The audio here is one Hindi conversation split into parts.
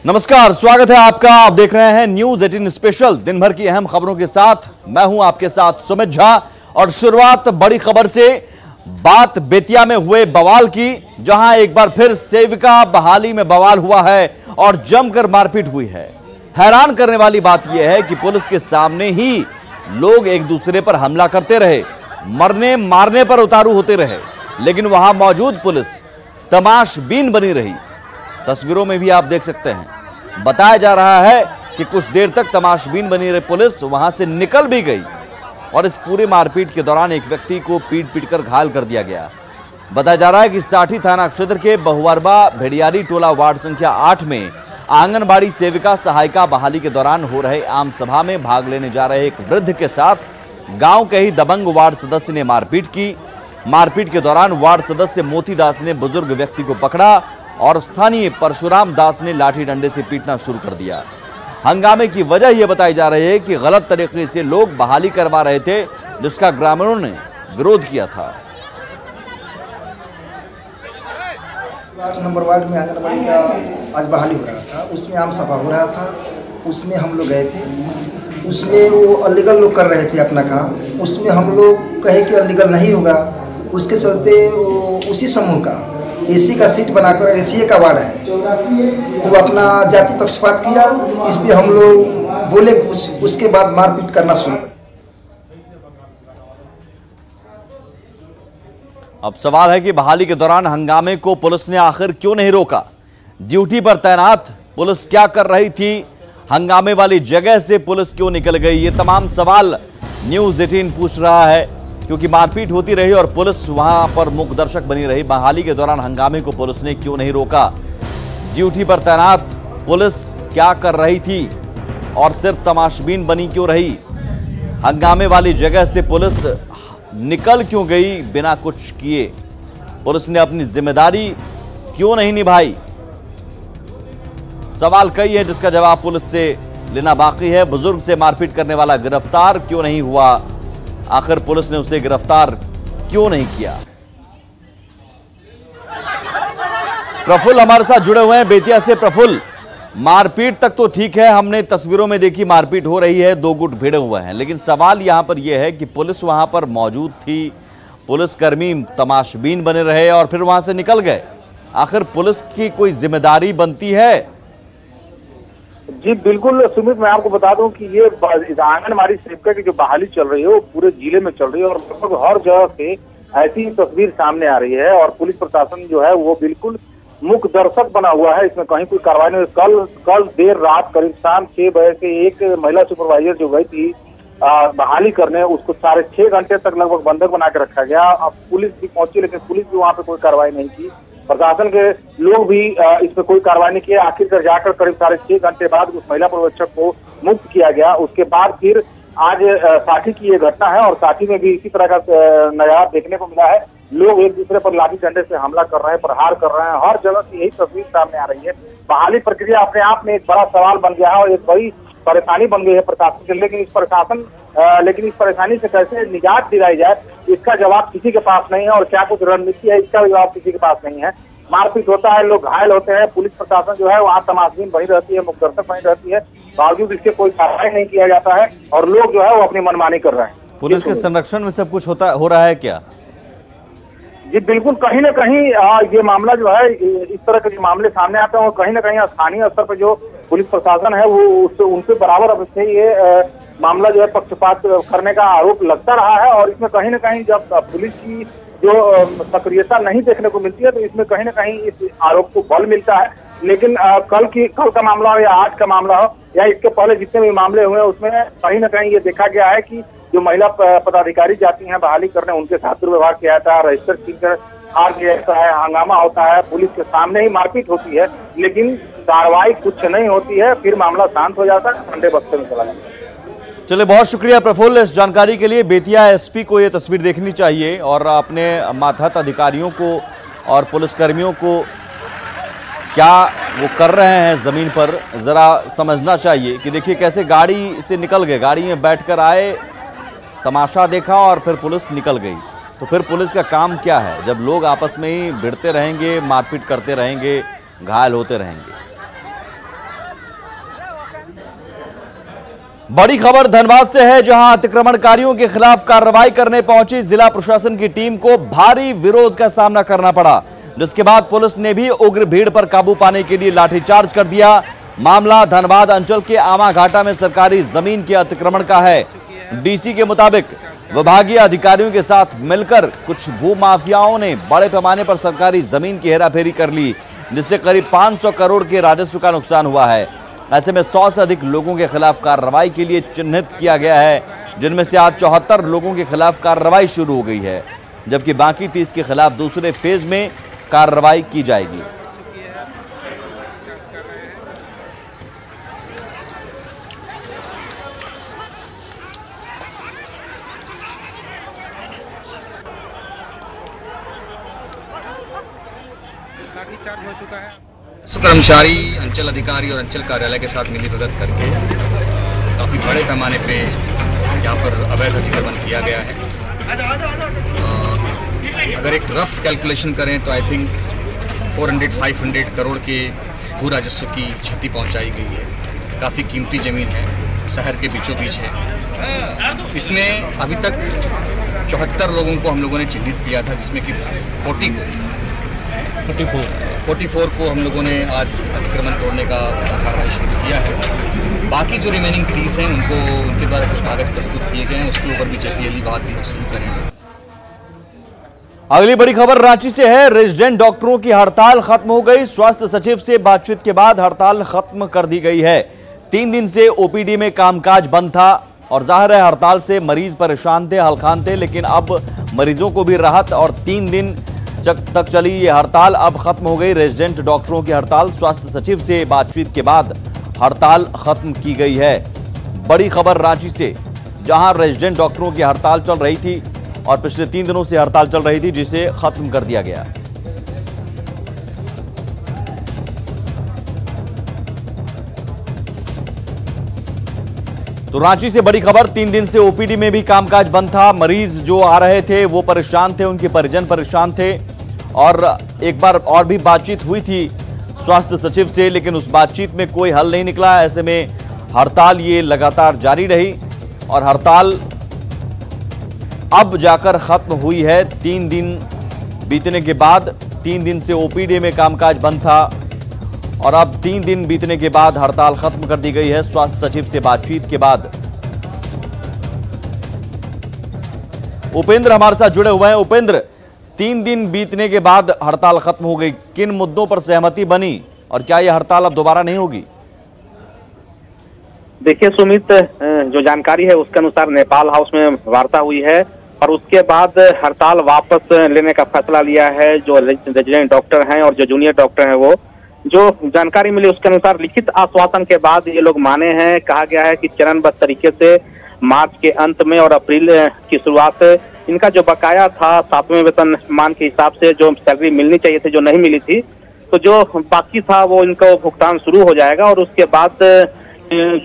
नमस्कार, स्वागत है आपका। आप देख रहे हैं न्यूज 18 स्पेशल। दिन भर की अहम खबरों के साथ मैं हूं आपके साथ सुमित झा। और शुरुआत बड़ी खबर से। बात बेतिया में हुए बवाल की, जहां एक बार फिर सेविका बहाली में बवाल हुआ है और जमकर मारपीट हुई है। हैरान करने वाली बात यह है कि पुलिस के सामने ही लोग एक दूसरे पर हमला करते रहे, मरने मारने पर उतारू होते रहे, लेकिन वहां मौजूद पुलिस तमाशबीन बनी रही। तस्वीरों में भी आप देख सकते हैं। बताया जा रहा है कि कुछ देर तक तमाशबीन बनी रही पुलिस वहां से निकल भी गई और इस पूरे मारपीट के दौरान एक व्यक्ति को पीट कर घायल कर दिया गया। बताया जा रहा है कि साठी थाना क्षेत्र के बहुअरबा भेड़ियारी टोला वार्ड संख्या 8 में आंगनबाड़ी सेविका सहायिका बहाली के दौरान हो रहे आम सभा में भाग लेने जा रहे एक वृद्ध के साथ गांव के ही दबंग वार्ड सदस्य ने मारपीट की। मारपीट के दौरान वार्ड सदस्य मोती दास ने बुजुर्ग व्यक्ति को पकड़ा और स्थानीय परशुराम दास ने लाठी डंडे से पीटना शुरू कर दिया। हंगामे की वजह यह बताई जा रही है कि गलत तरीके से लोग बहाली करवा रहे थे, जिसका ग्रामीणों ने विरोध किया था। 8 नंबर वार्ड में आंगनबाड़ी का आज बहाली हो रहा था, उसमें आम सभा हो रहा था, उसमें हम लोग गए थे। उसमें वो अलीगल लोग कर रहे थे अपना काम, उसमें हम लोग कहे कि अलीगल नहीं होगा। उसके चलते वो उसी समूह का एसी का सीट बनाकर, एसी का वार्ड है, वो अपना जाति पक्षपात किया। इस पे हम लोग बोले कुछ, उसके बाद मारपीट करना शुरू कर। अब सवाल है कि बहाली के दौरान हंगामे को पुलिस ने आखिर क्यों नहीं रोका? ड्यूटी पर तैनात पुलिस क्या कर रही थी? हंगामे वाली जगह से पुलिस क्यों निकल गई? ये तमाम सवाल न्यूज 18 पूछ रहा है, क्योंकि मारपीट होती रही और पुलिस वहां पर मूक दर्शक बनी रही। बहाली के दौरान हंगामे को पुलिस ने क्यों नहीं रोका? ड्यूटी पर तैनात पुलिस क्या कर रही थी और सिर्फ तमाशबीन बनी क्यों रही? हंगामे वाली जगह से पुलिस निकल क्यों गई बिना कुछ किए? पुलिस ने अपनी जिम्मेदारी क्यों नहीं निभाई? सवाल कई है जिसका जवाब पुलिस से लेना बाकी है। बुजुर्ग से मारपीट करने वाला गिरफ्तार क्यों नहीं हुआ? आखिर पुलिस ने उसे गिरफ्तार क्यों नहीं किया? प्रफुल्ल हमारे साथ जुड़े हुए हैं बेतिया से। प्रफुल्ल, मारपीट तक तो ठीक है, हमने तस्वीरों में देखी मारपीट हो रही है, 2 गुट भिड़े हुए हैं, लेकिन सवाल यहां पर यह है कि पुलिस वहां पर मौजूद थी, पुलिसकर्मी तमाशबीन बने रहे और फिर वहां से निकल गए। आखिर पुलिस की कोई जिम्मेदारी बनती है? जी बिल्कुल सुमित, मैं आपको बता दूं कि ये आंगनबाड़ी सेविका की जो बहाली चल रही है वो पूरे जिले में चल रही है और लगभग हर जगह से ऐसी तस्वीर सामने आ रही है और पुलिस प्रशासन जो है वो बिल्कुल मूक दर्शक बना हुआ है। इसमें कहीं कोई कार्रवाई नहीं। कल देर रात करीब शाम 6 बजे से एक महिला सुपरवाइजर जो गई थी बहाली करने, उसको 6.5 घंटे तक लगभग बंधक बना के रखा गया। अब पुलिस भी पहुंची, लेकिन पुलिस भी वहां पे कोई कार्रवाई नहीं की। प्रशासन के लोग भी इस पर कोई कार्रवाई नहीं किए। आखिरकार जाकर करीब 6.5 घंटे बाद उस महिला पर्यवेक्षक को मुक्त किया गया। उसके बाद फिर आज साठी की ये घटना है और साठी में भी इसी तरह का नजारा देखने को मिला है। लोग एक दूसरे पर लाठी डंडे से हमला कर रहे हैं, प्रहार कर रहे हैं। हर जगह से यही तस्वीर सामने आ रही है। बहाली प्रक्रिया अपने आप में एक बड़ा सवाल बन गया है और एक बड़ी परेशानी बन गई है प्रशासन के लिए। लेकिन इस परेशानी से कैसे निजात दिलाई जाए, इसका जवाब किसी के पास नहीं है और क्या कुछ रणनीति है, इसका जवाब किसी के पास नहीं है। मारपीट होता है, लोग घायल होते हैं, पुलिस प्रशासन जो है वहाँ तमाशबीन बनी रहती है, मुक्त दर्शक बनी रहती है, बावजूद इसके कोई कार्रवाई नहीं किया जाता है और लोग जो है वो अपनी मनमानी कर रहे हैं। पुलिस के संरक्षण में सब कुछ हो रहा है क्या? जी बिल्कुल, कहीं ना कहीं ये मामला जो है, इस तरह के जो मामले सामने आते हैं और कहीं ना कहीं स्थानीय स्तर पर जो पुलिस प्रशासन है वो उनसे बराबर अब से ये मामला जो है पक्षपात करने का आरोप लगता रहा है। और इसमें कहीं ना कहीं जब पुलिस की जो सक्रियता नहीं देखने को मिलती है तो इसमें कहीं ना कहीं इस आरोप को बल मिलता है। लेकिन कल का मामला हो या आज का मामला हो या इसके पहले जितने भी मामले हुए उसमें कहीं ना कहीं ये देखा गया है कि जो महिला पदाधिकारी जाती हैं बहाली करने, उनके साथ दुर्व्यवहार किया जाता है, रजिस्टर छीनकर हार किया जाता है, हंगामा होता है, पुलिस के सामने ही मारपीट होती है, लेकिन कार्रवाई कुछ नहीं होती है। फिर मामला शांत हो जाता है, ठंडे बस्ते में चला जाता है। चलिए, बहुत शुक्रिया प्रफुल्ल इस जानकारी के लिए। बेतिया एसपी को ये तस्वीर देखनी चाहिए और अपने मातहत अधिकारियों को और पुलिसकर्मियों को क्या वो कर रहे हैं जमीन पर जरा समझना चाहिए कि देखिए कैसे गाड़ी से निकल गए, गाड़ी में बैठकर आए, तमाशा देखा और फिर पुलिस निकल गई। तो फिर पुलिस का काम क्या है जब लोग आपस में ही भिड़ते रहेंगे, मारपीट करते रहेंगे, घायल होते रहेंगे? बड़ी खबर धनबाद से है, जहां अतिक्रमणकारियों के खिलाफ कार्रवाई करने पहुंची जिला प्रशासन की टीम को भारी विरोध का सामना करना पड़ा, जिसके बाद पुलिस ने भी उग्र भीड़ पर काबू पाने के लिए लाठीचार्ज कर दिया। मामला धनबाद अंचल के आमा घाटा में सरकारी जमीन के अतिक्रमण का है। डीसी के मुताबिक विभागीय अधिकारियों के साथ मिलकर कुछ भूमाफियाओं ने बड़े पैमाने पर सरकारी जमीन की हेराफेरी कर ली, जिससे करीब 500 करोड़ के राजस्व का नुकसान हुआ है। ऐसे में 100 से अधिक लोगों के खिलाफ कार्रवाई के लिए चिन्हित किया गया है, जिनमें से आज 74 लोगों के खिलाफ कार्रवाई शुरू हो गई है, जबकि बाकी 30 के खिलाफ दूसरे फेज में कार्रवाई की जाएगी। हो चुका है। कर्मचारी अंचल अधिकारी और अंचल कार्यालय के साथ मिलीभगत करके काफ़ी बड़े पैमाने पे यहाँ पर अवैध अतिक्रमण किया गया है। अगर एक रफ कैलकुलेशन करें तो आई थिंक 400-500 करोड़ के भू राजस्व की क्षति पहुँचाई गई है। काफ़ी कीमती ज़मीन है, शहर के बीचों बीच है। इसमें अभी तक 74 लोगों को हम लोगों ने चिन्हित किया था, जिसमें कि 44 को हम लोगों ने आज अतिक्रमण तोड़ने का कार्रवाई शुरू किया है। बाकी जो रिमेनिंग 30 हैं उनको उनके द्वारा कुछ कागज प्रस्तुत किए गए हैं, उसके ऊपर भी जेपीएलई बात हम लोग शुरू करेंगे। अगली बड़ी खबर रांची से है। रेजिडेंट डॉक्टरों की हड़ताल खत्म हो गई। स्वास्थ्य सचिव से बातचीत के बाद हड़ताल खत्म कर दी गई है। 3 दिन से ओपीडी में कामकाज बंद था और जाहिर है हड़ताल से मरीज परेशान थे, हलखान थे, लेकिन अब मरीजों को भी राहत और 3 दिन तक चली ये हड़ताल अब खत्म हो गई। रेजिडेंट डॉक्टरों की हड़ताल, स्वास्थ्य सचिव से बातचीत के बाद हड़ताल खत्म की गई है। बड़ी खबर रांची से, जहां रेजिडेंट डॉक्टरों की हड़ताल चल रही थी और पिछले 3 दिनों से हड़ताल चल रही थी, जिसे खत्म कर दिया गया। तो रांची से बड़ी खबर, 3 दिन से ओपीडी में भी कामकाज बंद था। मरीज जो आ रहे थे वो परेशान थे, उनके परिजन परेशान थे और एक बार और भी बातचीत हुई थी स्वास्थ्य सचिव से, लेकिन उस बातचीत में कोई हल नहीं निकला। ऐसे में हड़ताल ये लगातार जारी रही और हड़ताल अब जाकर खत्म हुई है। 3 दिन बीतने के बाद, 3 दिन से ओपीडी में कामकाज बंद था और अब 3 दिन बीतने के बाद हड़ताल खत्म कर दी गई है स्वास्थ्य सचिव से बातचीत के बाद। उपेंद्र हमारे साथ जुड़े हुए हैं। उपेंद्र, 3 दिन बीतने के बाद हड़ताल खत्म हो गई, किन मुद्दों पर सहमति बनी और क्या यह हड़ताल अब दोबारा नहीं होगी? देखिए सुमित, जो जानकारी है उसके अनुसार नेपाल हाउस में वार्ता हुई है और उसके बाद हड़ताल वापस लेने का फैसला लिया है। जो रेजिडेंट डॉक्टर हैं और जो जूनियर डॉक्टर हैं, वो जो जानकारी मिली उसके अनुसार लिखित आश्वासन के बाद ये लोग माने हैं। कहा गया है कि चरणबद्ध तरीके से मार्च के अंत में और अप्रैल की शुरुआत से इनका जो बकाया था 7वें वेतनमान के हिसाब से जो सैलरी मिलनी चाहिए थी, जो नहीं मिली थी, तो जो बाकी था वो इनको भुगतान शुरू हो जाएगा। और उसके बाद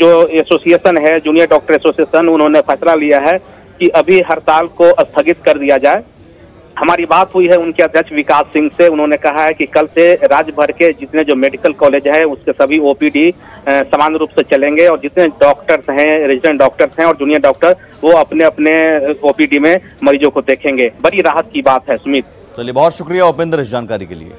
जो एसोसिएशन है, जूनियर डॉक्टर एसोसिएशन, उन्होंने फैसला लिया है कि अभी हड़ताल को स्थगित कर दिया जाए। हमारी बात हुई है उनके अध्यक्ष विकास सिंह से। उन्होंने कहा है कि कल से राज्य भर के जितने जो मेडिकल कॉलेज है उसके सभी ओपीडी समान रूप से चलेंगे और जितने डॉक्टर्स हैं, रेजिडेंट डॉक्टर्स हैं और जूनियर डॉक्टर, वो अपने अपने ओपीडी में मरीजों को देखेंगे। बड़ी राहत की बात है सुमित। चलिए, बहुत शुक्रिया उपेंद्र इस जानकारी के लिए।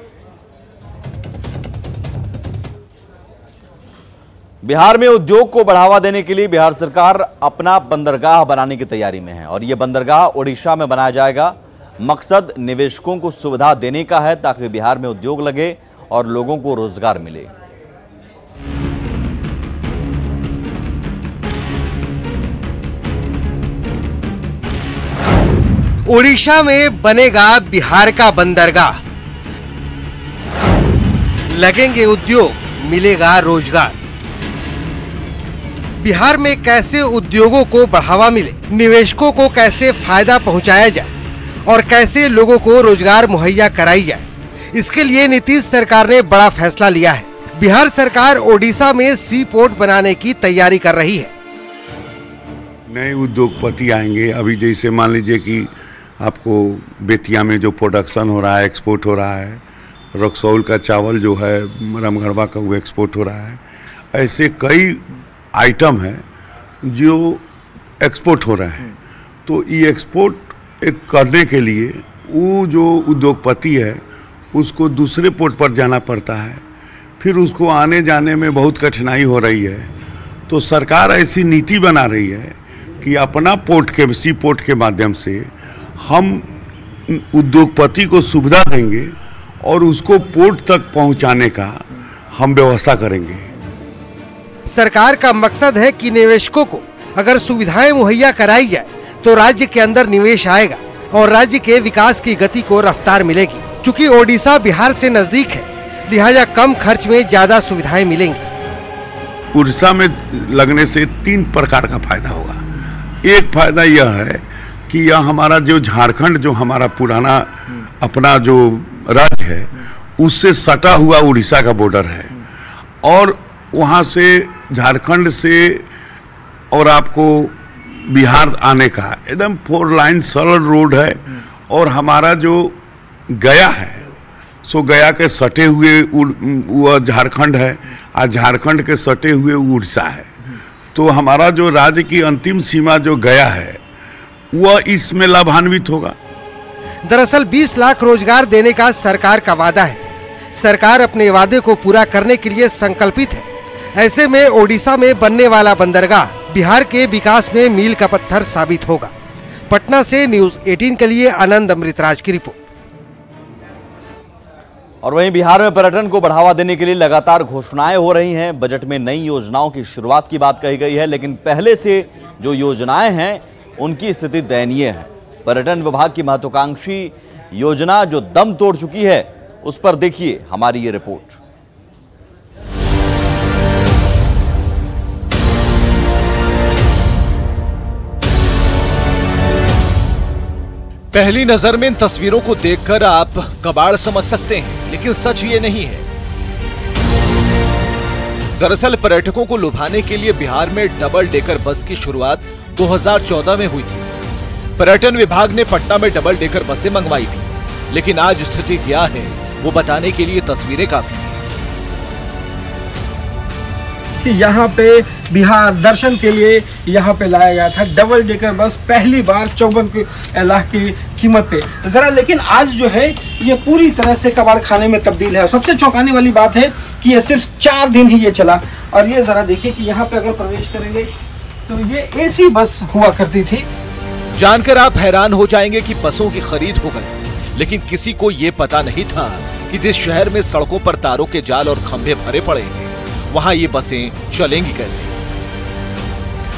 बिहार में उद्योग को बढ़ावा देने के लिए बिहार सरकार अपना बंदरगाह बनाने की तैयारी में है और यह बंदरगाह ओडिशा में बनाया जाएगा। मकसद निवेशकों को सुविधा देने का है ताकि बिहार में उद्योग लगे और लोगों को रोजगार मिले। ओडिशा में बनेगा बिहार का बंदरगाह, लगेंगे उद्योग, मिलेगा रोजगार। बिहार में कैसे उद्योगों को बढ़ावा मिले, निवेशकों को कैसे फायदा पहुंचाया जाए और कैसे लोगों को रोजगार मुहैया कराई जाए, इसके लिए नीतीश सरकार ने बड़ा फैसला लिया है। बिहार सरकार ओडिशा में सी पोर्ट बनाने की तैयारी कर रही है। नए उद्योगपति आएंगे। अभी जैसे मान लीजिए कि आपको बेतिया में जो प्रोडक्शन हो रहा है, एक्सपोर्ट हो रहा है, रक्सौल का चावल जो है, रामगढ़वा का वो एक्सपोर्ट हो रहा है। ऐसे कई आइटम हैं जो एक्सपोर्ट हो रहा है, तो ये एक्सपोर्ट एक करने के लिए वो जो उद्योगपति है उसको दूसरे पोर्ट पर जाना पड़ता है, फिर उसको आने जाने में बहुत कठिनाई हो रही है। तो सरकार ऐसी नीति बना रही है कि अपना पोर्ट के सी पोर्ट के माध्यम से हम उद्योगपति को सुविधा देंगे और उसको पोर्ट तक पहुंचाने का हम व्यवस्था करेंगे। सरकार का मकसद है कि निवेशकों को अगर सुविधाएं मुहैया कराई जाए तो राज्य के अंदर निवेश आएगा और राज्य के विकास की गति को रफ्तार मिलेगी। चूंकि ओडिशा बिहार से नजदीक है, लिहाजा कम खर्च में ज्यादा सुविधाएं मिलेंगी। उड़ीसा में लगने से 3 प्रकार का फायदा होगा। एक फायदा यह है कि यह हमारा जो झारखंड, जो हमारा पुराना अपना जो राज्य है, उससे सटा हुआ उड़ीसा का बॉर्डर है और वहाँ से झारखंड से और आपको बिहार आने का एकदम 4 लाइन सरल रोड है। और हमारा जो गया है सो गया के सटे हुए वह झारखंड है और झारखंड के सटे हुए उड़ीसा है। तो हमारा जो राज्य की अंतिम सीमा जो गया है वह इसमें लाभान्वित होगा। दरअसल 20 लाख रोजगार देने का सरकार का वादा है। सरकार अपने वादे को पूरा करने के लिए संकल्पित है। ऐसे में ओडिशा में बनने वाला बंदरगाह बिहार के विकास में मील का पत्थर साबित होगा। पटना से न्यूज़ 18 के लिए आनंद अमृतराज की रिपोर्ट। और वहीं बिहार में पर्यटन को बढ़ावा देने के लिए लगातार घोषणाएं हो रही हैं। बजट में नई योजनाओं की शुरुआत की बात कही गई है, लेकिन पहले से जो योजनाएं हैं उनकी स्थिति दयनीय है। पर्यटन विभाग की महत्वाकांक्षी योजना जो दम तोड़ चुकी है, उस पर देखिए हमारी ये रिपोर्ट। पहली नजर में इन तस्वीरों को देखकर आप कबाड़ समझ सकते हैं, लेकिन सच ये नहीं है। दरअसल पर्यटकों को लुभाने के लिए बिहार में डबल डेकर बस की शुरुआत 2014 में हुई थी। पर्यटन विभाग ने पटना में डबल डेकर बसें मंगवाई थी, लेकिन आज स्थिति क्या है वो बताने के लिए तस्वीरें काफी हैं। कि यहाँ पे बिहार दर्शन के लिए यहाँ पे लाया गया था डबल डेकर बस, पहली बार 54 लाख की कीमत पे जरा। लेकिन आज जो है ये पूरी तरह से कबाड़ खाने में तब्दील है। सबसे चौंकाने वाली बात है कि ये सिर्फ 4 दिन ही ये चला। और ये जरा देखिए कि यहाँ पे अगर प्रवेश करेंगे तो ये एसी बस हुआ करती थी। जानकर आप हैरान हो जाएंगे कि बसों की खरीद हो गई, लेकिन किसी को ये पता नहीं था कि जिस शहर में सड़कों पर तारों के जाल और खंभे भरे पड़े हैं, वहां ये बसें चलेंगी कैसे।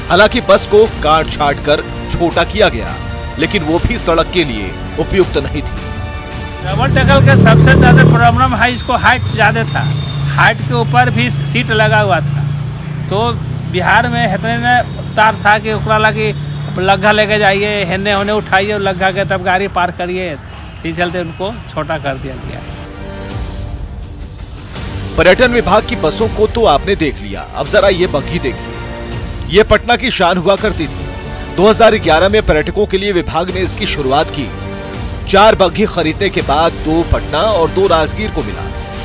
हालांकि बस को काट छाट कर छोटा किया गया, लेकिन वो भी सड़क के लिए उपयुक्त नहीं थी। डबल डेकर का सबसे ज्यादा प्रॉब्लम है, इसको हाइट ज्यादा था, हाइट के ऊपर भी सीट लगा हुआ था। तो बिहार में इतने तार था कि ओकरा लगी लग्घा लेके जाइए, हेने होने उठाइए और लग्घा के तब गाड़ी पार करिए। इस चलते उनको छोटा कर दिया गया। पर्यटन विभाग की बसों को तो आपने देख लिया, अब जरा ये बग्घी देखिए। ये पटना की शान हुआ करती थी। 2011 में पर्यटकों के लिए विभाग ने इसकी शुरुआत की। 4 बग्घी खरीदने के बाद 2 पटना और 2 राजगीर को मिला,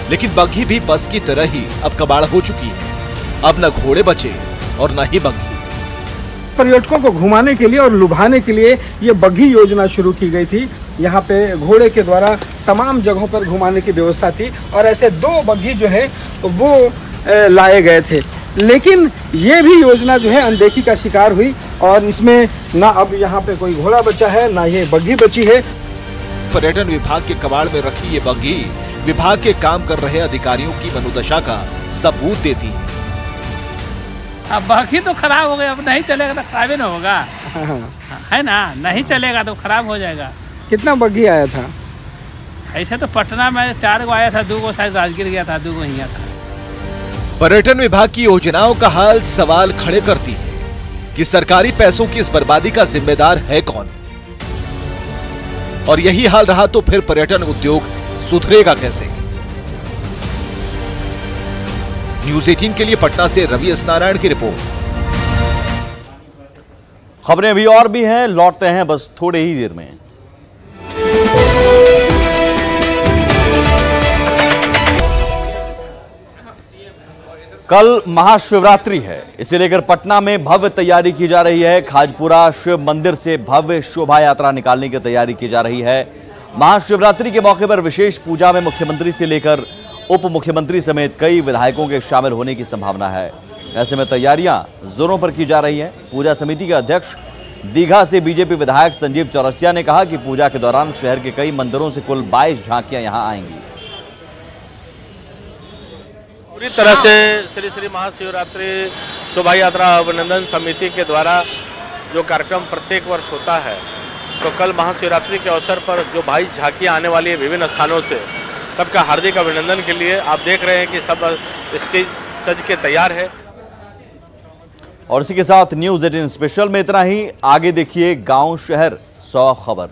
लेकिन बग्घी भी बस की तरह ही अब कबाड़ हो चुकी है। अब न घोड़े बचे और न ही बग्घी। पर्यटकों को घुमाने के लिए और लुभाने के लिए ये बग्घी योजना शुरू की गई थी। यहाँ पे घोड़े के द्वारा तमाम जगहों पर घुमाने की व्यवस्था थी और ऐसे 2 बग्घी जो है वो लाए गए थे। लेकिन ये भी योजना जो है अनदेखी का शिकार हुई और इसमें ना अब यहाँ पे कोई घोड़ा बचा है, ना ये बग्घी बची है। पर्यटन विभाग के कबाड़ में रखी ये बग्घी विभाग के काम कर रहे अधिकारियों की मनोदशा का सबूत देती है। अब बग्घी तो खराब हो गया, अब नहीं चलेगा तो खराब ही ना होगा। है ना, नहीं चलेगा तो खराब हो जाएगा। कितना बग्घी आया था? ऐसे तो पटना में 4 गो आया था, 2 गो शायद राजगीर गया था, 2 गो यहाँ था। पर्यटन विभाग की योजनाओं का हाल सवाल खड़े करती है कि सरकारी पैसों की इस बर्बादी का जिम्मेदार है कौन। और यही हाल रहा तो फिर पर्यटन उद्योग सुधरेगा कैसे। न्यूज़ 18 के लिए पटना से रवि एस नारायण की रिपोर्ट। खबरें भी और भी हैं, लौटते हैं बस थोड़े ही देर में। कल महाशिवरात्रि है, इसे लेकर पटना में भव्य तैयारी की जा रही है। खाजपुरा शिव मंदिर से भव्य शोभा यात्रा निकालने की तैयारी की जा रही है। महाशिवरात्रि के मौके पर विशेष पूजा में मुख्यमंत्री से लेकर उप मुख्यमंत्री समेत कई विधायकों के शामिल होने की संभावना है। ऐसे में तैयारियां जोरों पर की जा रही है। पूजा समिति के अध्यक्ष दीघा से बीजेपी विधायक संजीव चौरसिया ने कहा कि पूजा के दौरान शहर के कई मंदिरों से कुल 22 झांकियां यहां आएंगी। पूरी तरह से श्री श्री महाशिवरात्रि शोभा यात्रा अभिनंदन समिति के द्वारा जो कार्यक्रम प्रत्येक वर्ष होता है, तो कल महाशिवरात्रि के अवसर पर जो 22 झांकियां आने वाली है विभिन्न स्थानों से, सबका हार्दिक अभिनंदन के लिए आप देख रहे हैं कि सब स्टेज सज के तैयार है। और इसी के साथ न्यूज़ 18 स्पेशल में इतना ही। आगे देखिए गांव शहर 100 खबर।